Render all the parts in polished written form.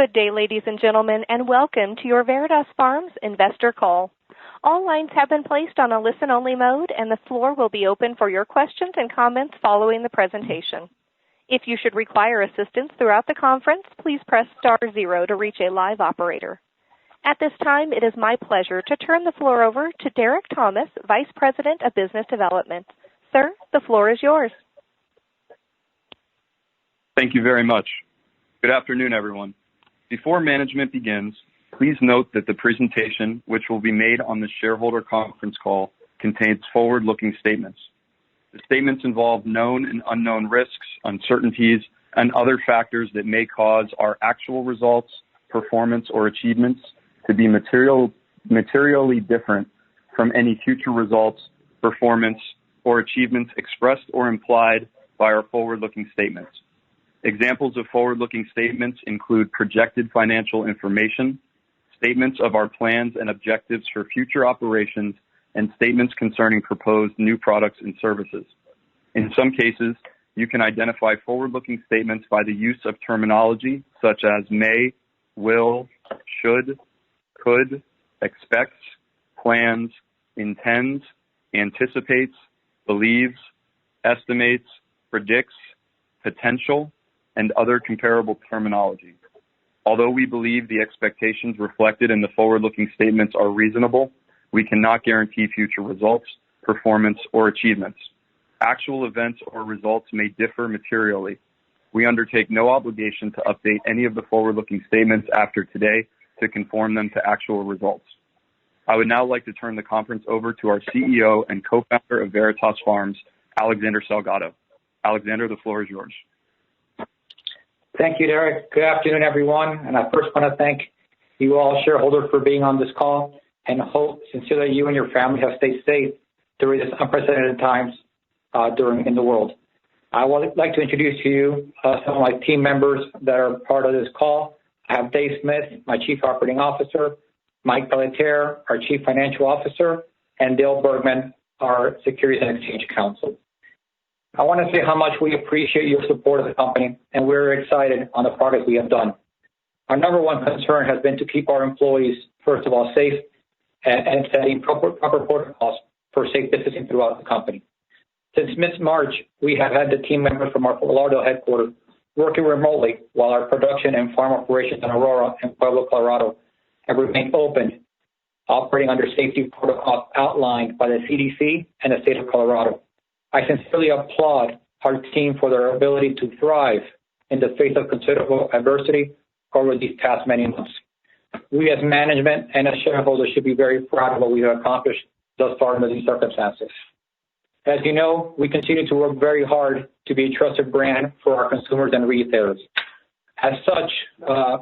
Good day, ladies and gentlemen, and welcome to your Veritas Farms investor call. All lines have been placed on a listen-only mode, and the floor will be open for your questions and comments following the presentation. If you should require assistance throughout the conference, please press *0 to reach a live operator. At this time, it is my pleasure to turn the floor over to Derek Thomas, Vice President of Business Development. Sir, the floor is yours. Thank you very much. Good afternoon, everyone. Before management begins, please note that the presentation, which will be made on the shareholder conference call, contains forward-looking statements. The statements involve known and unknown risks, uncertainties, and other factors that may cause our actual results, performance, or achievements to be materially different from any future results, performance, or achievements expressed or implied by our forward-looking statements. Examples of forward-looking statements include projected financial information, statements of our plans and objectives for future operations, and statements concerning proposed new products and services. In some cases, you can identify forward-looking statements by the use of terminology such as may, will, should, could, expects, plans, intends, anticipates, believes, estimates, predicts, potential, and other comparable terminology. Although we believe the expectations reflected in the forward-looking statements are reasonable, we cannot guarantee future results, performance, or achievements. Actual events or results may differ materially. We undertake no obligation to update any of the forward-looking statements after today to conform them to actual results. I would now like to turn the conference over to our CEO and co-founder of Veritas Farms, Alexander Salgado. Alexander, the floor is yours. Thank you, Derek. Good afternoon, everyone. And I first want to thank you all shareholders for being on this call and hope sincerely you and your family have stayed safe during this unprecedented times in the world. I would like to introduce to you some of my team members that are part of this call. I have Dave Smith, my Chief Operating Officer, Mike Pelletier, our Chief Financial Officer, and Dale Bergman, our Securities and Exchange Counsel. I want to say how much we appreciate your support of the company, and we're excited on the progress we have done. Our number one concern has been to keep our employees, first of all, safe and setting proper protocols for safe distancing throughout the company. Since mid-March, we have had the team members from our Fort Lauderdale headquarters working remotely while our production and farm operations in Aurora and Pueblo, Colorado have remained open, operating under safety protocols outlined by the CDC and the state of Colorado. I sincerely applaud our team for their ability to thrive in the face of considerable adversity over these past many months. We as management and as shareholders should be very proud of what we have accomplished thus far under these circumstances. As you know, we continue to work very hard to be a trusted brand for our consumers and retailers. As such,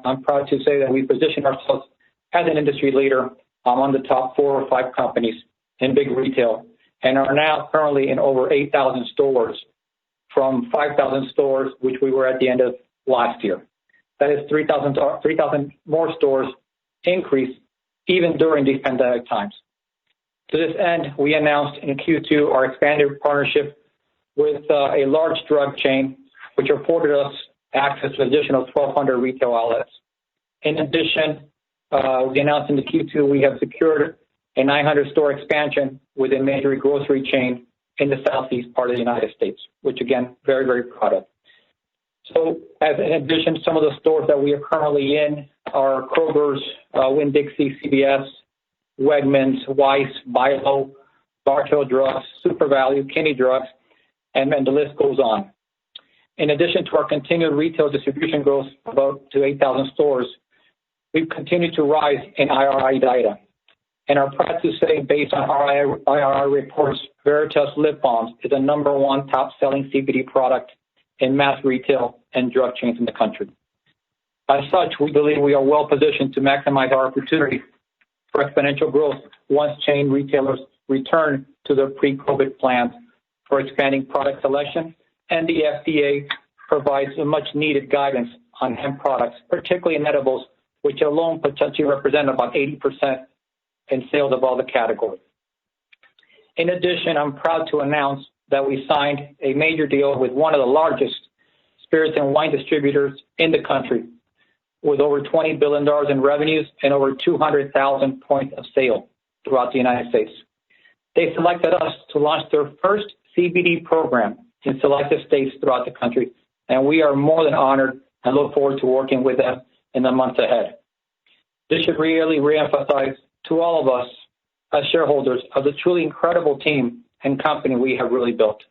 I'm proud to say that we position ourselves as an industry leader among the top 4 or 5 companies in big retail and are now currently in over 8,000 stores from 5,000 stores, which we were at the end of last year. That is 3,000 more stores increase even during these pandemic times. To this end, we announced in Q2 our expanded partnership with a large drug chain, which afforded us access to additional 1,200 retail outlets. In addition, we announced in the Q2 we have secured a 900-store expansion with a major grocery chain in the southeast part of the United States, which, again, very, very proud of. So, in addition, some of the stores that we are currently in are Kroger's, Winn-Dixie, CVS, Wegmans, Weis, Bilo, Bartow Drugs, Super Value, Kinney Drugs, and the list goes on. In addition to our continued retail distribution growth to 8,000 stores, we've continued to rise in IRI data. And are proud to say, based on IRI reports, Veritas Lip Balms is the number 1 top-selling CBD product in mass retail and drug chains in the country. As such, we believe we are well positioned to maximize our opportunity for exponential growth once chain retailers return to their pre-COVID plans for expanding product selection, and the FDA provides a much-needed guidance on hemp products, particularly in edibles, which alone potentially represent about 80% in sales of all the categories. In addition, I'm proud to announce that we signed a major deal with one of the largest spirits and wine distributors in the country. with over $20 billion in revenues and over 200,000 points of sale throughout the United States. They selected us to launch their first CBD program in selected states throughout the country, and we are more than honored and look forward to working with them in the months ahead. This should really reemphasize to all of us as shareholders of the truly incredible team and company we have really built.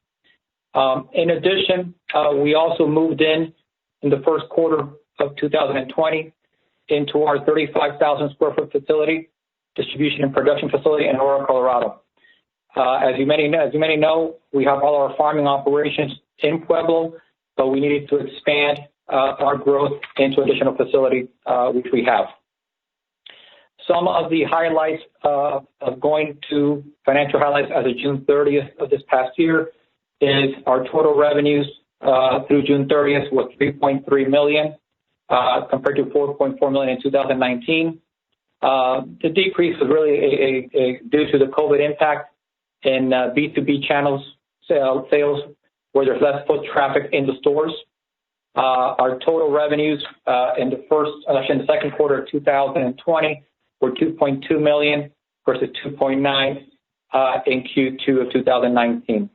In addition, we also moved in the first quarter of 2020 into our 35,000 square foot facility, distribution and production facility in Aurora, Colorado. As you many know, we have all our farming operations in Pueblo, but we needed to expand our growth into additional facility, which we have. Some of the highlights of going to financial highlights as of June 30th of this past year is our total revenues through June 30th was $3.3 million compared to $4.4 million in 2019. The decrease was really due to the COVID impact in B2B channels sales where there's less foot traffic in the stores. Our total revenues in the second quarter of 2020 were $2.2 million versus $2.9 million in Q2 of 2019.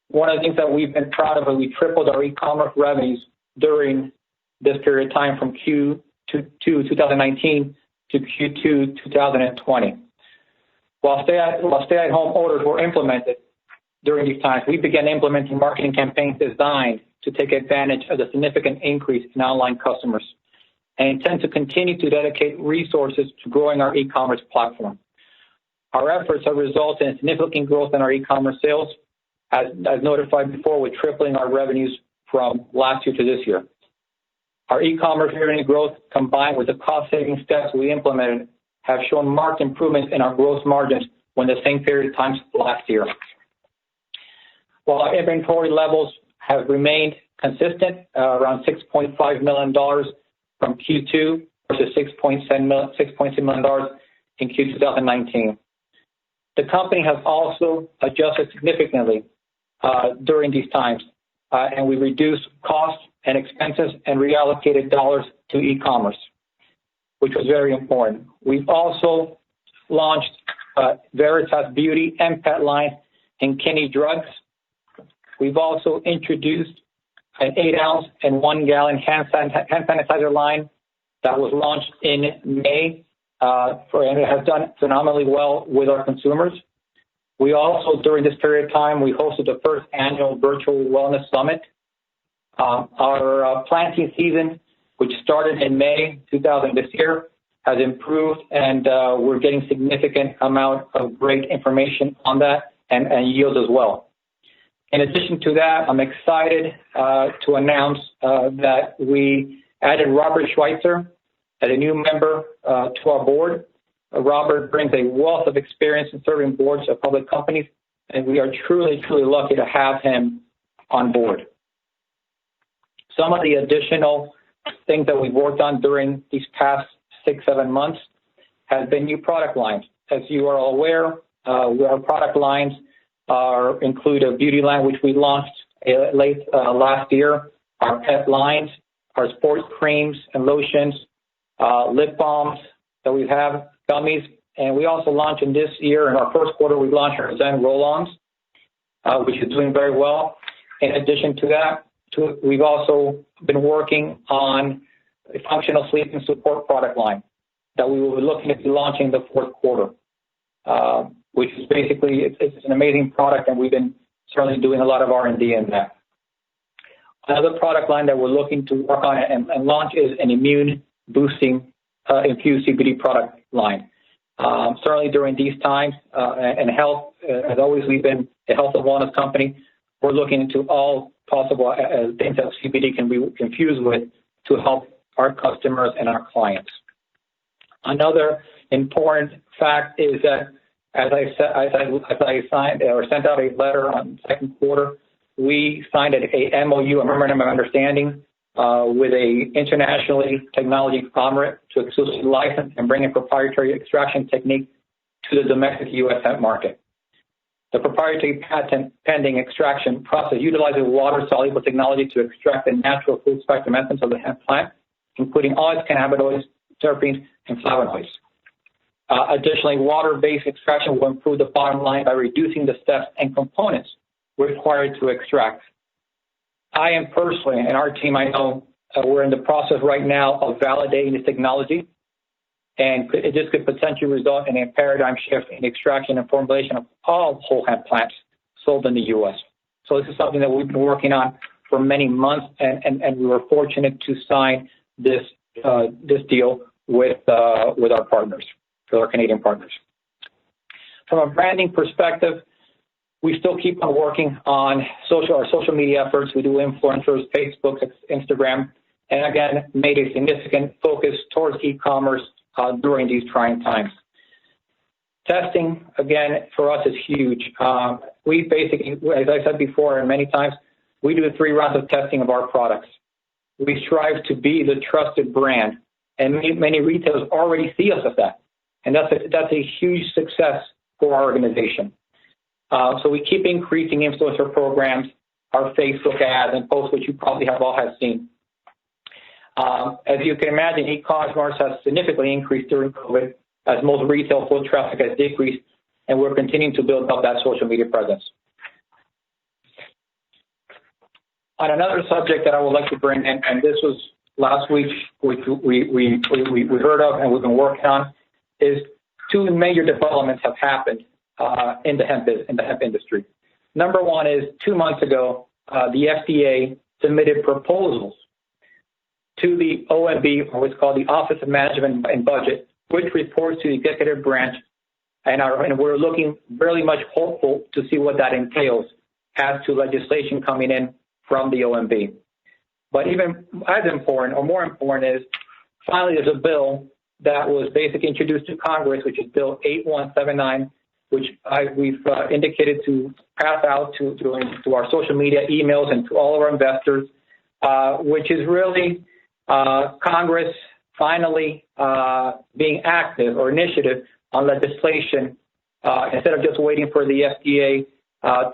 One of the things that we've been proud of is we tripled our e-commerce revenues during this period of time from Q2 2019 to Q2 2020. While stay-at-home orders were implemented during these times, we began implementing marketing campaigns designed to take advantage of the significant increase in online customers and intend to continue to dedicate resources to growing our e-commerce platform. Our efforts have resulted in significant growth in our e-commerce sales, as notified before, with tripling our revenues from last year to this year. Our e-commerce revenue growth, combined with the cost-saving steps we implemented, have shown marked improvements in our gross margins when the same period of time last year. While our inventory levels have remained consistent, around $6.5 million from Q2 versus $6.2 million in Q2 2019. The company has also adjusted significantly during these times, and we reduced costs and expenses and reallocated dollars to e-commerce, which was very important. We've also launched Veritas Beauty and Pet line and Kinney Drugs. We've also introduced an 8-ounce and 1-gallon hand sanitizer line that was launched in May, and it has done phenomenally well with our consumers. We also, during this period of time, we hosted the first annual virtual wellness summit. Our planting season, which started in May 2000 this year, has improved, and we're getting significant amount of great information on that and yields as well. In addition to that, I'm excited to announce that we added Robert Schweitzer as a new member to our board. Robert brings a wealth of experience in serving boards of public companies, and we are truly, truly lucky to have him on board. Some of the additional things that we've worked on during these past 6-7 months have been new product lines. As you are all aware, our product lines include a beauty line, which we launched late last year, our pet lines, our sports creams and lotions, lip balms that we have, gummies, and we also launched in this year, in our first quarter, we launched our Zen roll-ons, which is doing very well. In addition to that, we've also been working on a functional sleep and support product line that we will be looking at launching the fourth quarter, which is basically, it's an amazing product, and we've been certainly doing a lot of R&D in that. Another product line that we're looking to work on and launch is an immune-boosting infused CBD product line. Certainly during these times, and health, as always, we've been a health and wellness company. We're looking into all possible things that CBD can be infused with to help our customers and our clients. Another important fact is that as I signed or sent out a letter on the second quarter, we signed a MOU, a memorandum of understanding, with a internationally technology conglomerate to exclusively license and bring a proprietary extraction technique to the domestic U.S. hemp market. The proprietary patent pending extraction process utilizes water-soluble technology to extract the natural full spectrum essence of the hemp plant including all its cannabinoids, terpenes, and flavonoids. Additionally, water-based extraction will improve the bottom line by reducing the steps and components required to extract. I am personally, and our team, I know, we're in the process right now of validating this technology, and this could potentially result in a paradigm shift in extraction and formulation of all whole hemp plants sold in the U.S. So this is something that we've been working on for many months, and we were fortunate to sign this deal with our partners, with our Canadian partners. From a branding perspective, we still keep on working on our social media efforts. We do influencers, Facebook, Instagram, and again, made a significant focus towards e-commerce during these trying times. Testing, again, for us is huge. We basically, as I said before and many times, we do 3 rounds of testing of our products. We strive to be the trusted brand, and many retailers already see us as that. And that's a huge success for our organization. So we keep increasing influencer programs, our Facebook ads and posts, which you probably all have seen. As you can imagine, e-commerce has significantly increased during COVID, as most retail foot traffic has decreased, and we're continuing to build up that social media presence. On another subject that I would like to bring in, and this was last week, which we heard of and we've been working on, is 2 major developments have happened in the hemp industry. Number one is 2 months ago, the FDA submitted proposals to the OMB, or what's called the Office of Management and Budget, which reports to the executive branch, and we're looking really much hopeful to see what that entails as to legislation coming in from the OMB. But even as important, or more important, is finally there's a bill that was basically introduced to Congress, which is Bill 8179, which we've indicated to pass out to our social media emails and to all of our investors, which is really Congress finally being active or initiative on legislation instead of just waiting for the FDA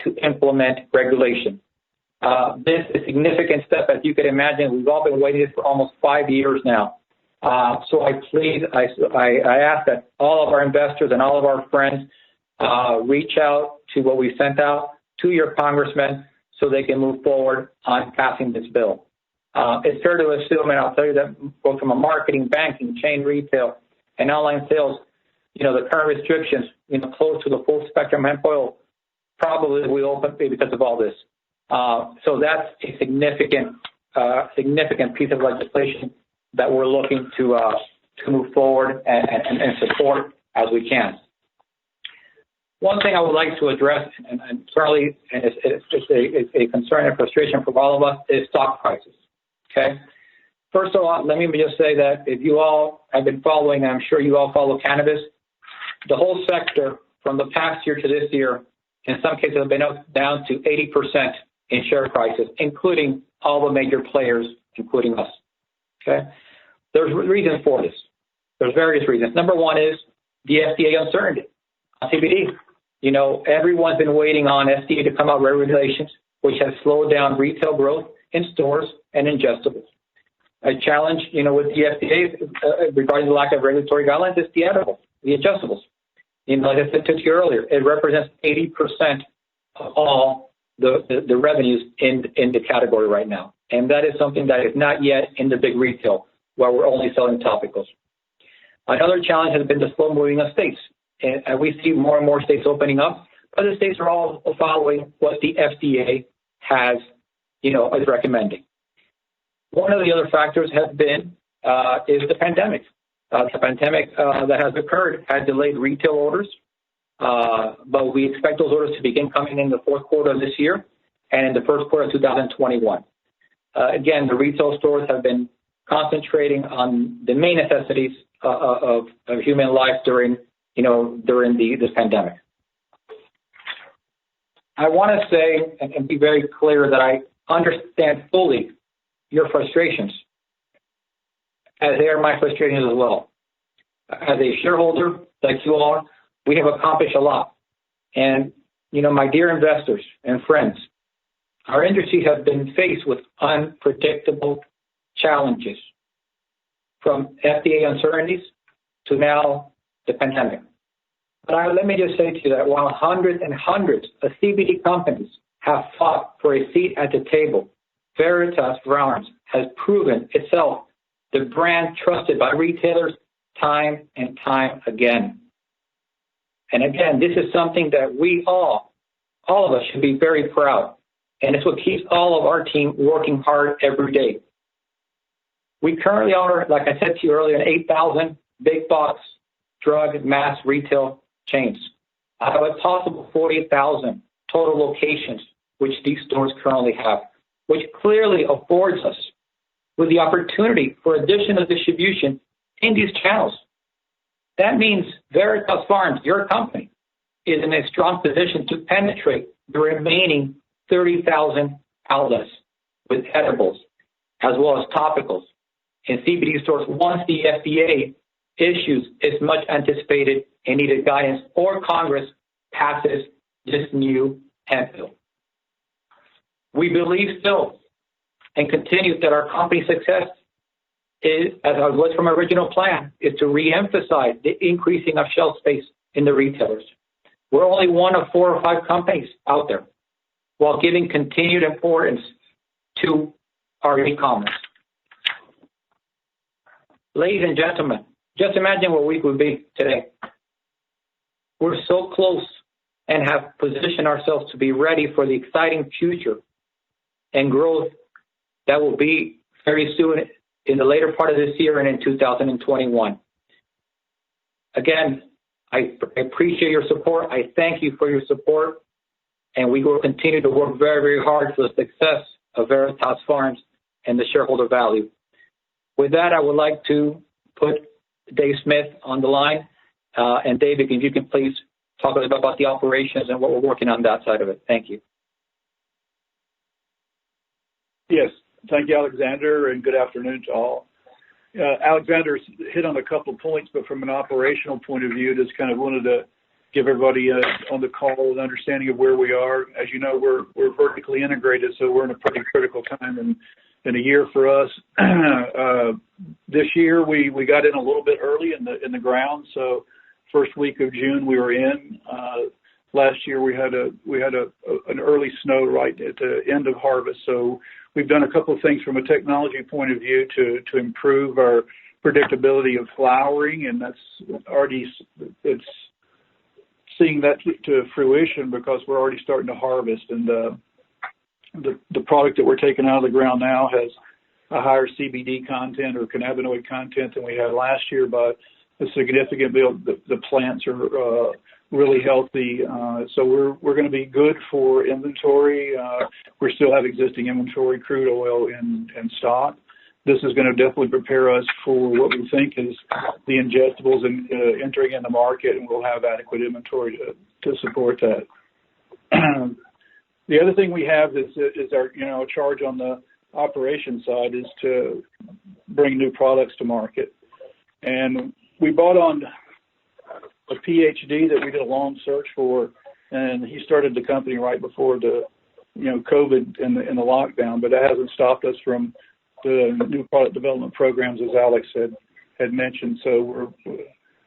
to implement regulation. This is a significant step. As you can imagine, we've all been waiting for almost 5 years now. So I ask that all of our investors and all of our friends reach out to what we sent out to your congressmen so they can move forward on passing this bill. It's fair to assume, and I'll tell you that both from a marketing, banking, chain retail, and online sales, the current restrictions, close to the full spectrum hemp oil, probably will open because of all this. So that's a significant piece of legislation that we're looking to move forward and support as we can. One thing I would like to address, and Charlie, and it's a concern and frustration for all of us, is stock prices. Okay. First of all, let me just say that if you all have been following, and I'm sure you all follow cannabis, the whole sector from the past year to this year, in some cases, have been down to 80% in share prices, including all the major players, including us. Okay. There's reasons for this. There's various reasons. Number one is the FDA uncertainty on CBD. Everyone's been waiting on FDA to come out with regulations, which has slowed down retail growth in stores and ingestibles. A challenge, with the FDA regarding the lack of regulatory guidelines is the edibles, the ingestibles. Like I said to you earlier, it represents 80% of all the revenues in the category right now. And that is something that is not yet in the big retail, where we're only selling topicals. Another challenge has been the slow moving of states. And we see more and more states opening up, but the states are all following what the FDA has, is recommending. One of the other factors has been is the pandemic. The pandemic that has occurred has delayed retail orders, but we expect those orders to begin coming in the fourth quarter of this year and in the first quarter of 2021. Again, the retail stores have been concentrating on the main necessities of human life during this pandemic. I want to say and be very clear that I understand fully your frustrations, as they are my frustrations as well. As a shareholder, like you all, we have accomplished a lot. And, my dear investors and friends, our industry has been faced with unpredictable challenges. from FDA uncertainties to now the pandemic. But let me just say to you that while hundreds and hundreds of CBD companies have fought for a seat at the table, Veritas Farms has proven itself the brand trusted by retailers time and time again. And again, this is something that we all of us should be very proud. And it's what keeps all of our team working hard every day. We currently are, like I said to you earlier, 8,000 big box drug mass retail chains out of a possible 40,000 total locations which these stores currently have, which clearly affords us with the opportunity for additional distribution in these channels. That means Veritas Farms, your company, is in a strong position to penetrate the remaining 30,000 outlets with edibles as well as topicals in CBD stores once the FDA issues its much anticipated and needed guidance or Congress passes this new hemp bill. We believe still and continue that our company's success is, as I was from our original plan, is to reemphasize the increasing of shelf space in the retailers. We're only one of 4 or 5 companies out there, while giving continued importance to our e-commerce. Ladies and gentlemen, just imagine what we would be today. We're so close and have positioned ourselves to be ready for the exciting future and growth that will be very soon in the later part of this year and in 2021. Again, I appreciate your support. I thank you for your support, and we will continue to work very, very hard for the success of Veritas Farms and the shareholder value. With that, I would like to put Dave Smith on the line. And David, if you can please talk a little bit about the operations and what we're working on that side of it. Thank you. Yes. Thank you, Alexander, and good afternoon to all. Alexander's hit on a couple of points, but from an operational point of view, just kind of wanted to give everybody on the call an understanding of where we are. As you know, we're vertically integrated, so we're in a pretty critical time in a year for us. This year, we got in a little bit early in the ground, so first week of June we were in. Last year we had an early snow right at the end of harvest, so we've done a couple of things from a technology point of view to improve our predictability of flowering, and it's seeing that to fruition because we're already starting to harvest, and the product that we're taking out of the ground now has a higher CBD content or cannabinoid content than we had last year, but a significant bit. The plants are really healthy, so we're going to be good for inventory. We still have existing inventory, crude oil in stock. This is going to definitely prepare us for what we think is the ingestibles entering in the market, and we'll have adequate inventory to support that. The other thing we have is our charge on the operation side is to bring new products to market, and we bought on a PhD that we did a long search for, and he started the company right before the COVID and the lockdown, but that hasn't stopped us from the new product development programs, as Alex had mentioned. So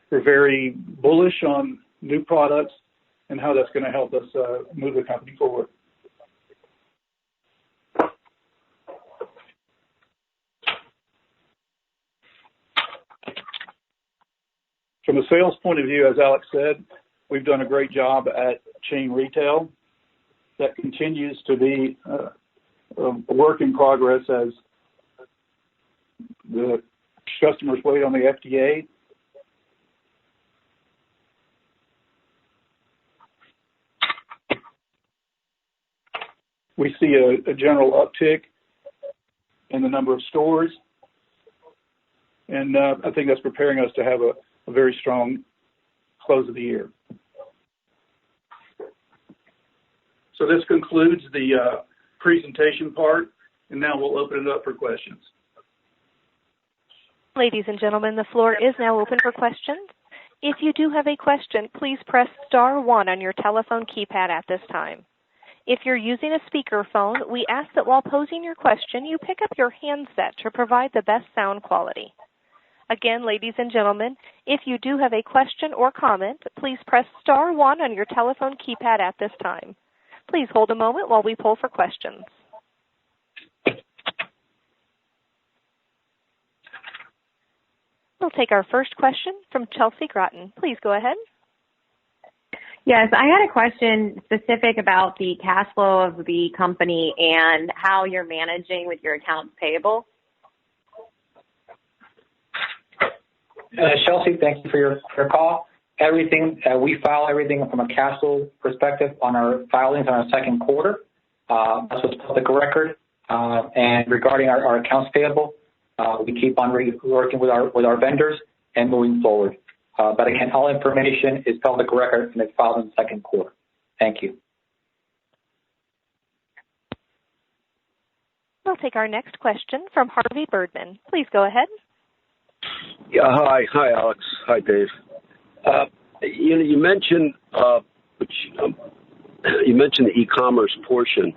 we're very bullish on new products and how that's going to help us move the company forward. From a sales point of view, as Alex said, we've done a great job at chain retail. That continues to be a work in progress as the customers wait on the FDA. We see a general uptick in the number of stores, and I think that's preparing us to have a very strong close of the year. So this concludes the presentation part, and now we'll open it up for questions. Ladies and gentlemen, the floor is now open for questions. If you do have a question, please press *1 on your telephone keypad at this time. If you're using a speakerphone, we ask that while posing your question, you pick up your handset to provide the best sound quality. Again, ladies and gentlemen, if you do have a question or comment, please press star 1 on your telephone keypad at this time. Please hold a moment while we poll for questions. We'll take our first question from Chelsea Groton. Please go ahead. Yes, I had a question specific about the cash flow of the company and how you're managing with your accounts payable. Chelsea, thank you for your call. Everything we file everything from a cash flow perspective on our filings on our second quarter. That's what's public record. And regarding our accounts payable, we keep on working with our vendors and moving forward. But again, all information is public record and it's filed in the second quarter. Thank you. We'll take our next question from Harvey Birdman. Please go ahead. Yeah, hi, Alex. Hi, Dave. You mentioned you mentioned the e-commerce portion,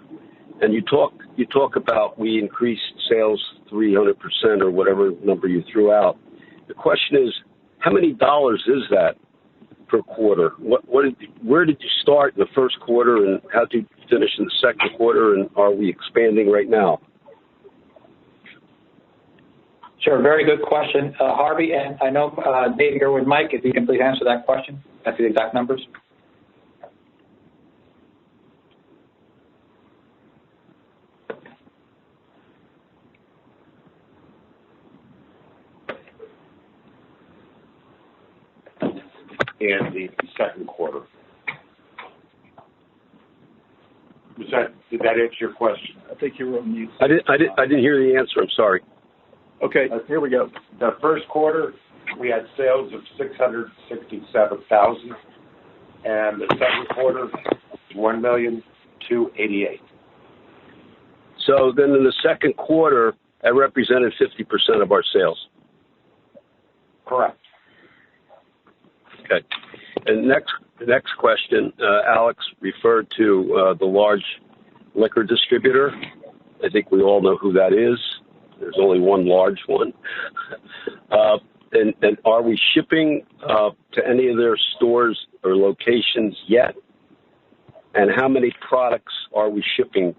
and you talk about we increased sales 300% or whatever number you threw out. The question is, how many dollars is that per quarter? Where did you start in the first quarter, and how did you finish in the second quarter, and are we expanding right now? Sure, very good question, Harvey. And I know Dave here with Mike, if you can please answer that question. That's the exact numbers. In the second quarter. Did that answer your question? I think you were on mute. I didn't hear the answer. I'm sorry. Okay, here we go. The first quarter, we had sales of $667,000, and the second quarter, $1,288,000. So then in the second quarter, that represented 50% of our sales. Correct. Okay. And the next question, Alex referred to the large liquor distributor. I think we all know who that is. There's only one large one. And are we shipping to any of their stores or locations yet? And how many products are we shipping?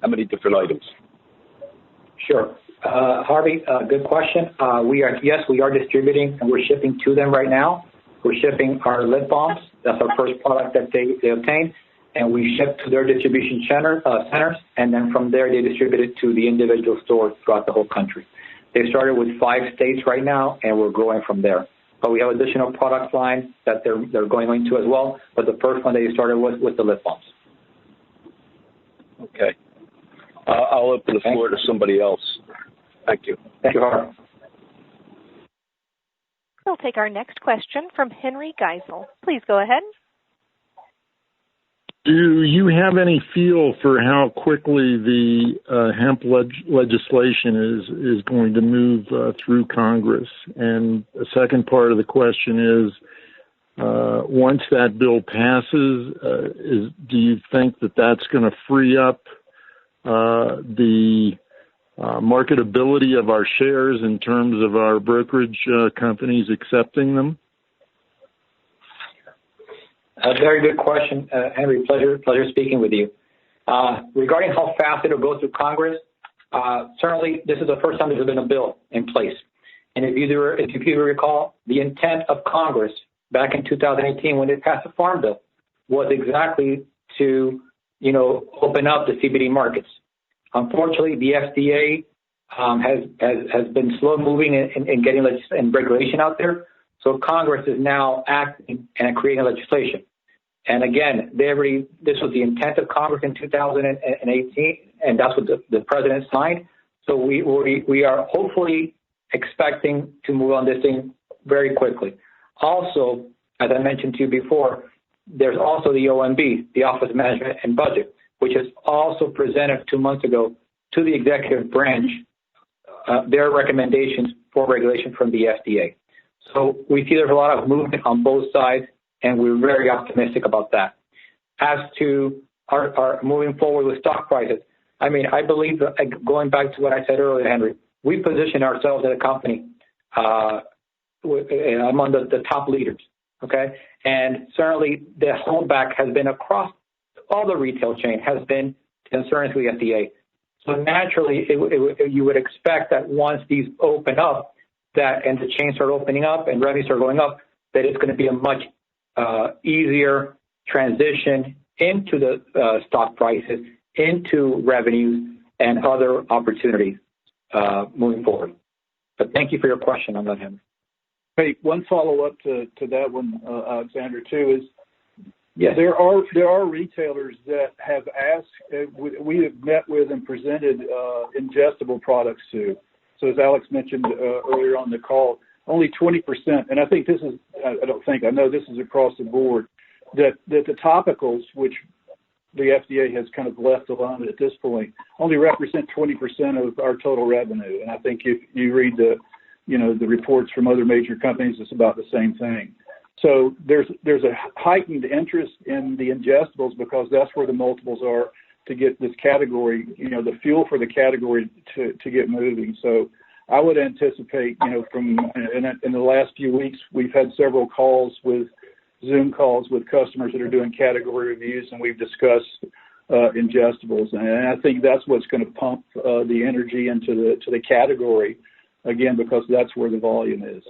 How many different items? Sure. Harvey, good question. We are distributing, and we're shipping to them right now. We're shipping our lip balms. That's our first product that they obtain. And we ship to their distribution centers, and then from there they distribute it to the individual stores throughout the whole country. They started with 5 states right now, and we're growing from there. But we have additional product lines that they're going into as well. But the first one they started with the lip balms. Okay. I'll open the floor to somebody else. Thank you. Thank you, Harvey. We'll take our next question from Henry Geisel. Please go ahead. Do you have any feel for how quickly the hemp legislation is going to move through Congress? And the second part of the question is, once that bill passes, do you think that that's going to free up the marketability of our shares in terms of our brokerage companies accepting them? A very good question, Henry. Pleasure speaking with you. Regarding how fast it'll go through Congress, certainly this is the first time there's been a bill in place. And if you recall, the intent of Congress back in 2018 when they passed the Farm Bill was exactly to, open up the CBD markets. Unfortunately, the FDA has been slow moving in getting regulation out there. So Congress is now acting and creating legislation. And again, this was the intent of Congress in 2018, and that's what the president signed. So we are hopefully expecting to move on this thing very quickly. Also, as I mentioned to you before, there's also the OMB, the Office of Management and Budget, which has also presented 2 months ago to the executive branch their recommendations for regulation from the FDA. So we see there's a lot of movement on both sides, and we're very optimistic about that. As to our moving forward with stock prices, I believe, going back to what I said earlier, Henry, we position ourselves as a company among the top leaders. Okay, and certainly the holdback has been across all the retail chain has been concerning to the FDA. So naturally, you would expect that once these open up, and the chains start opening up and revenues are going up, that it's going to be a much easier transition into the stock prices, into revenues, and other opportunities moving forward. But thank you for your question on that, Henry. Hey, one follow-up to that one, Alexander, too, is yes. There are retailers that have asked, we have met with and presented ingestible products to. So as Alex mentioned earlier on the call, only 20%, and I think I know this is across the board, that the topicals, which the FDA has kind of left alone at this point, only represent 20% of our total revenue. And I think if you read the reports from other major companies, it's about the same thing. So there's a heightened interest in the ingestibles because that's where the multiples are to get this category, the fuel for the category to get moving. So I would anticipate, from in the last few weeks, we've had several Zoom calls with customers that are doing category reviews, and we've discussed ingestibles. And I think that's what's going to pump the energy into the category, again, because that's where the volume is.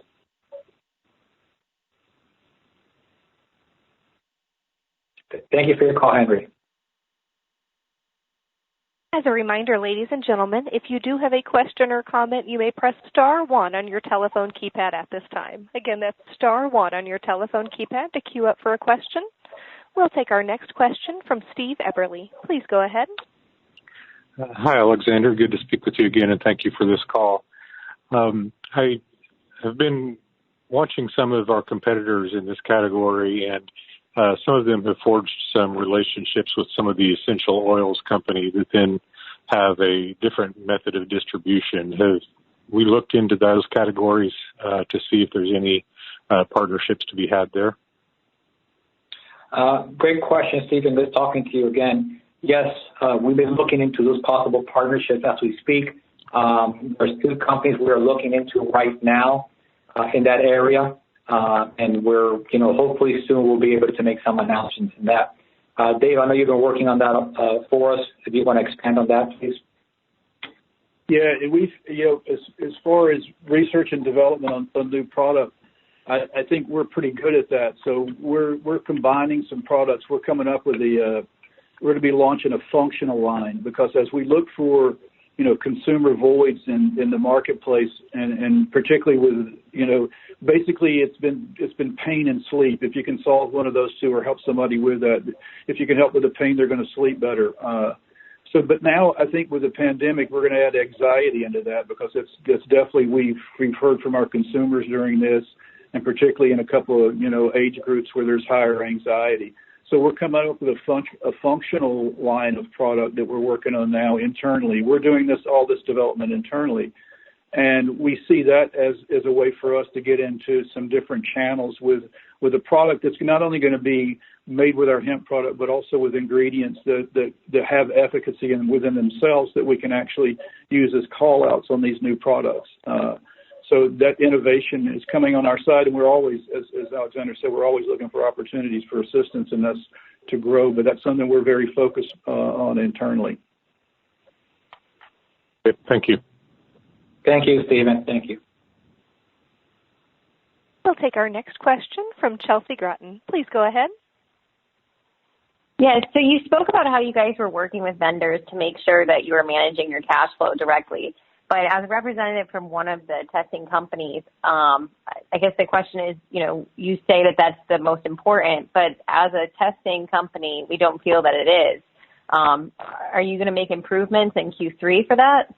Thank you for your call, Henry. As a reminder, ladies and gentlemen, if you do have a question or comment, you may press star 1 on your telephone keypad at this time. Again, that's star 1 on your telephone keypad to queue up for a question. We'll take our next question from Steve Eberly. Please go ahead. Hi, Alexander. Good to speak with you again, and thank you for this call. I have been watching some of our competitors in this category, and some of them have forged some relationships with some of the essential oils company that then have a different method of distribution. Have we looked into those categories to see if there's any partnerships to be had there? Great question, Stephen. Good talking to you again. Yes, we've been looking into those possible partnerships as we speak. There's 2 companies we're looking into right now in that area. And we're, hopefully soon we'll be able to make some announcements in that. Dave, I know you've been working on that for us. If you want to expand on that, please. Yeah, we've, as far as research and development on new product, I think we're pretty good at that. So we're combining some products. We're coming up with we're going to be launching a functional line because as we look for consumer voids in the marketplace, and particularly with, basically it's been pain and sleep. If you can solve one of those 2 or help somebody with that, if you can help with the pain, they're going to sleep better. But now I think with the pandemic, we're going to add anxiety into that because it's definitely we've heard from our consumers during this, and particularly in a couple of age groups where there's higher anxiety. So we're coming up with a functional line of product that we're working on now internally. We're doing all this development internally. And we see that as a way for us to get into some different channels with a product that's not only going to be made with our hemp product, but also with ingredients that have efficacy within themselves that we can actually use as call-outs on these new products. So that innovation is coming on our side, and we're always, as Alexander said, we're always looking for opportunities for assistance and us to grow, but that's something we're very focused on internally. Thank you. Thank you, Stephen. Thank you. We'll take our next question from Chelsea Gratton. Please go ahead. Yes, so you spoke about how you guys were working with vendors to make sure that you were managing your cash flow directly. But as a representative from one of the testing companies, I guess the question is, you say that that's the most important, but as a testing company, we don't feel that it is. Are you going to make improvements in Q3 for that?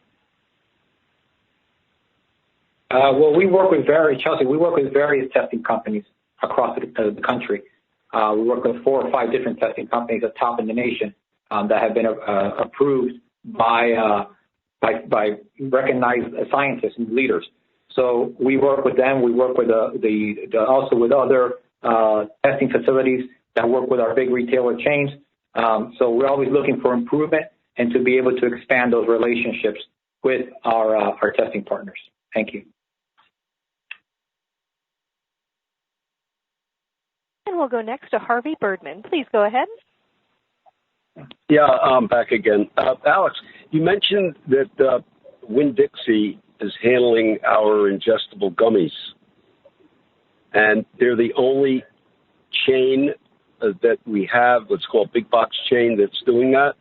Well, we work with various testing companies across the country. We work with 4 or 5 different testing companies at top in the nation that have been approved by recognized scientists and leaders. So we work with them. We work with also with other testing facilities that work with our big retailer chains. So we're always looking for improvement and to be able to expand those relationships with our testing partners. Thank you. And we'll go next to Harvey Birdman. Please go ahead. Yeah, I'm back again. Alex, you mentioned that Winn-Dixie is handling our ingestible gummies, and they're the only chain that we have, what's called big box chain, that's doing that.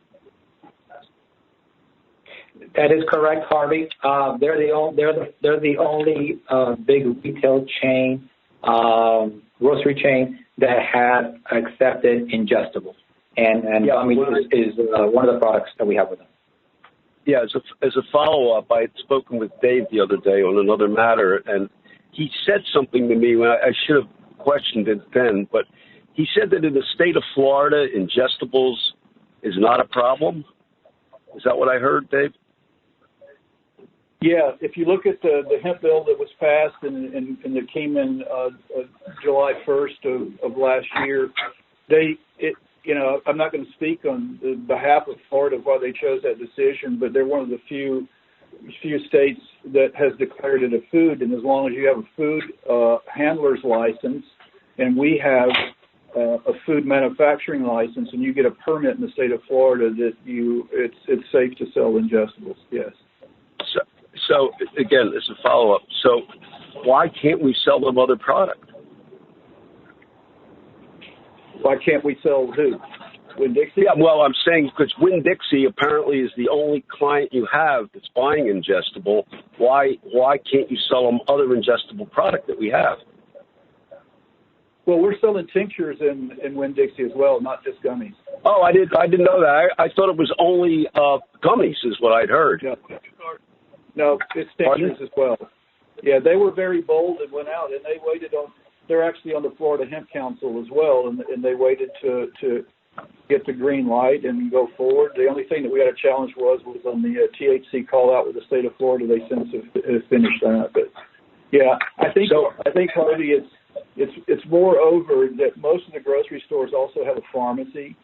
That is correct, Harvey. They're the only big retail chain, grocery chain that has accepted ingestibles, and gummies is one of the products that we have with them. Yeah, as a follow-up, I had spoken with Dave the other day on another matter, and he said something to me when I should have questioned it then, but he said that in the state of Florida, ingestibles is not a problem. Is that what I heard, Dave? Yeah, if you look at the hemp bill that was passed and that came in July 1st of last year, I'm not going to speak on the behalf of Florida why they chose that decision, but they're one of the few states that has declared it a food, and as long as you have a food handler's license, and we have a food manufacturing license, and you get a permit in the state of Florida, that it's safe to sell ingestibles. Yes. So again, as a follow-up, so why can't we sell them other product? Why can't we sell who? Winn-Dixie? Yeah, well, I'm saying because Winn-Dixie apparently is the only client you have that's buying ingestible. Why can't you sell them other ingestible product that we have? Well, we're selling tinctures in Winn-Dixie as well, not just gummies. Oh, I didn't know that. I thought it was only gummies is what I'd heard. No, it's tinctures as well. Yeah, they were very bold and went out, and they waited on. They're actually on the Florida Hemp Council as well, and they waited to get the green light and go forward. The only thing that we had a challenge was on the THC call out with the state of Florida. They since have finished that, but yeah, I think Harvey, it's more over that most of the grocery stores also have a pharmacy,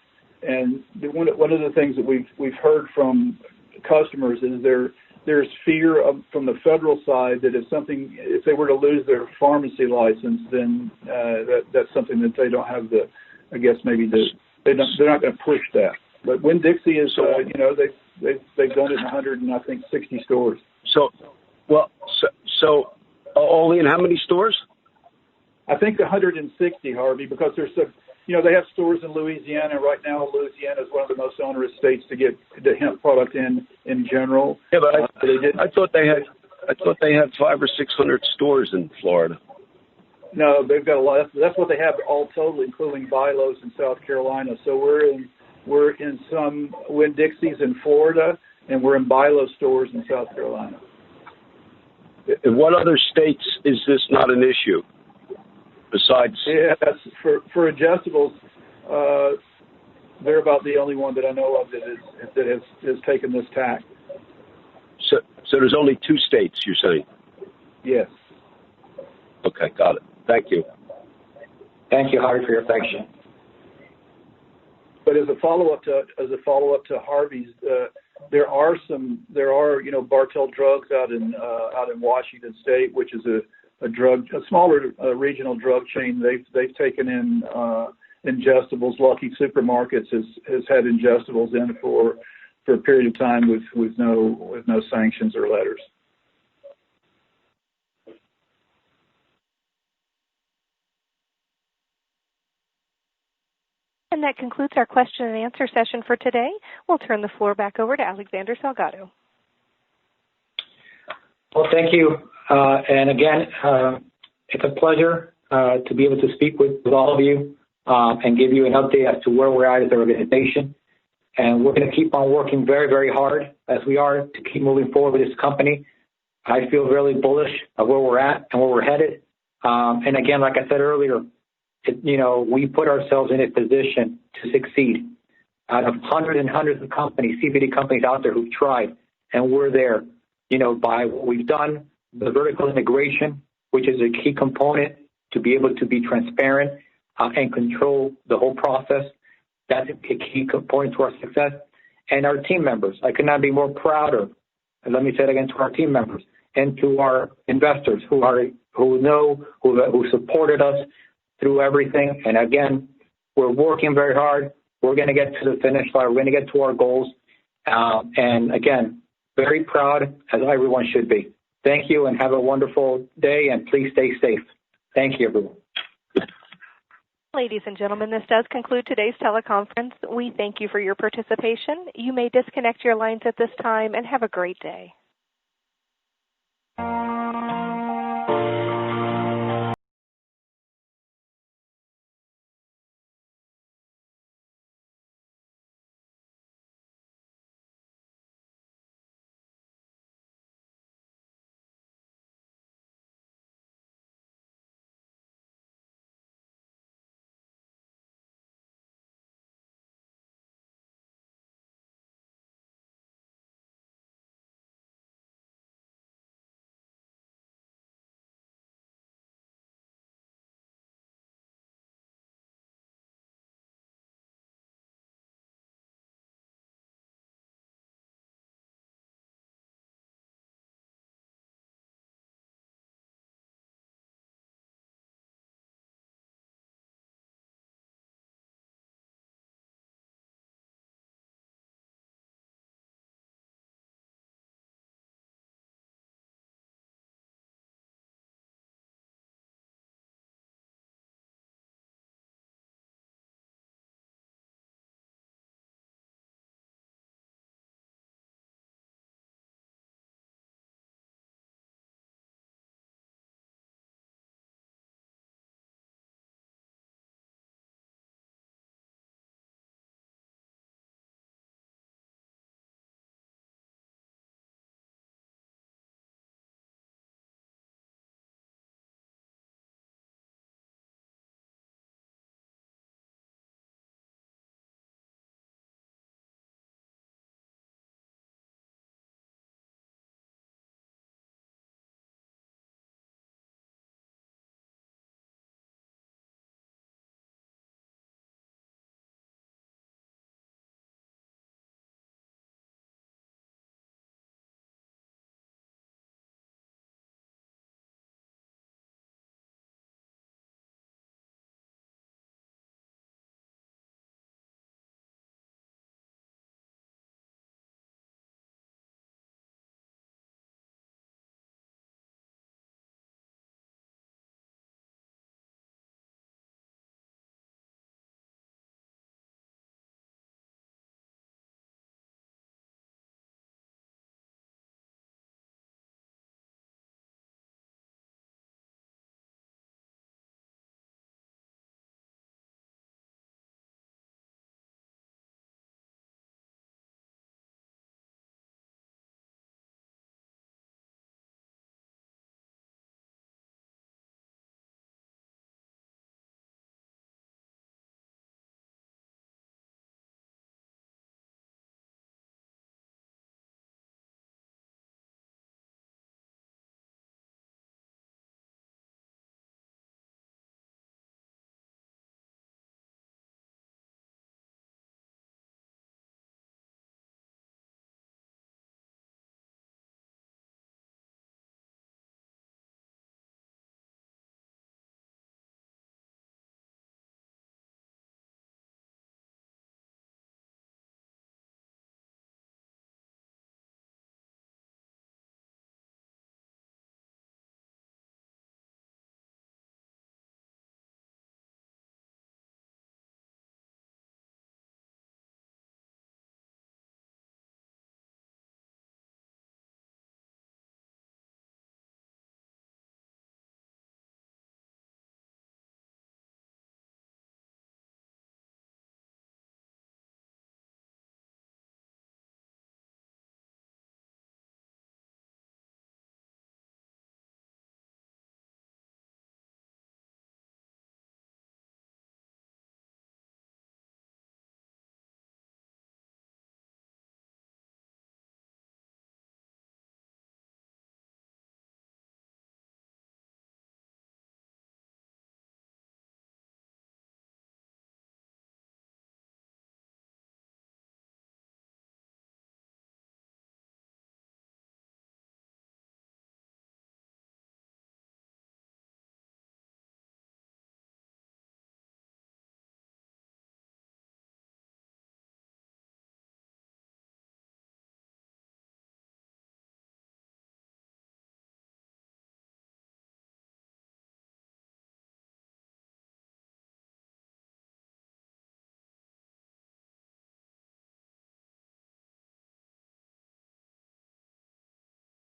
and one of the things that we've heard from customers is there's fear from the federal side that if they were to lose their pharmacy license, then that's something that they don't have they're not going to push that. But Winn-Dixie is, they've done it in 160 stores. So only in how many stores? I think 160, Harvey, because there's they have stores in Louisiana. Right now, Louisiana is one of the most onerous states to get the hemp product in general. Yeah, but I thought they had 500 or 600 stores in Florida. No, they've got a lot. That's what they have all total, including Bilos in South Carolina. So we're in some Winn-Dixies in Florida, and we're in Bilo stores in South Carolina. In what other states is this not an issue? Besides, that's for ingestibles, they're about the only one that I know of that has taken this tack. So there's only 2 states, you're saying? Yes. Okay, got it. Thank you. Thank you, Harvey, for your affection. But as a follow up to Harvey's, there are Bartell Drugs out in Washington State, which is a smaller regional drug chain. They've taken in ingestibles. Lucky Supermarkets has had ingestibles in for a period of time with no sanctions or letters. And that concludes our question and answer session for today. We'll turn the floor back over to Alexander Salgado. Well, thank you. And again, it's a pleasure to be able to speak with all of you and give you an update as to where we're at as an organization. And we're going to keep on working very, very hard as we are to keep moving forward with this company. I feel really bullish of where we're at and where we're headed. And again, like I said earlier, we put ourselves in a position to succeed. Out of hundreds and hundreds of companies, CBD companies out there who've tried, and we're there, by what we've done, the vertical integration, which is a key component to be able to be transparent and control the whole process. That's a key component to our success. And our team members, I could not be more proud of, and let me say it again, to our team members and to our investors who supported us through everything. And again, we're working very hard. We're going to get to the finish line. We're going to get to our goals. And again, very proud, as everyone should be. Thank you, and have a wonderful day, and please stay safe. Thank you, everyone. Ladies and gentlemen, this does conclude today's teleconference. We thank you for your participation. You may disconnect your lines at this time, and have a great day.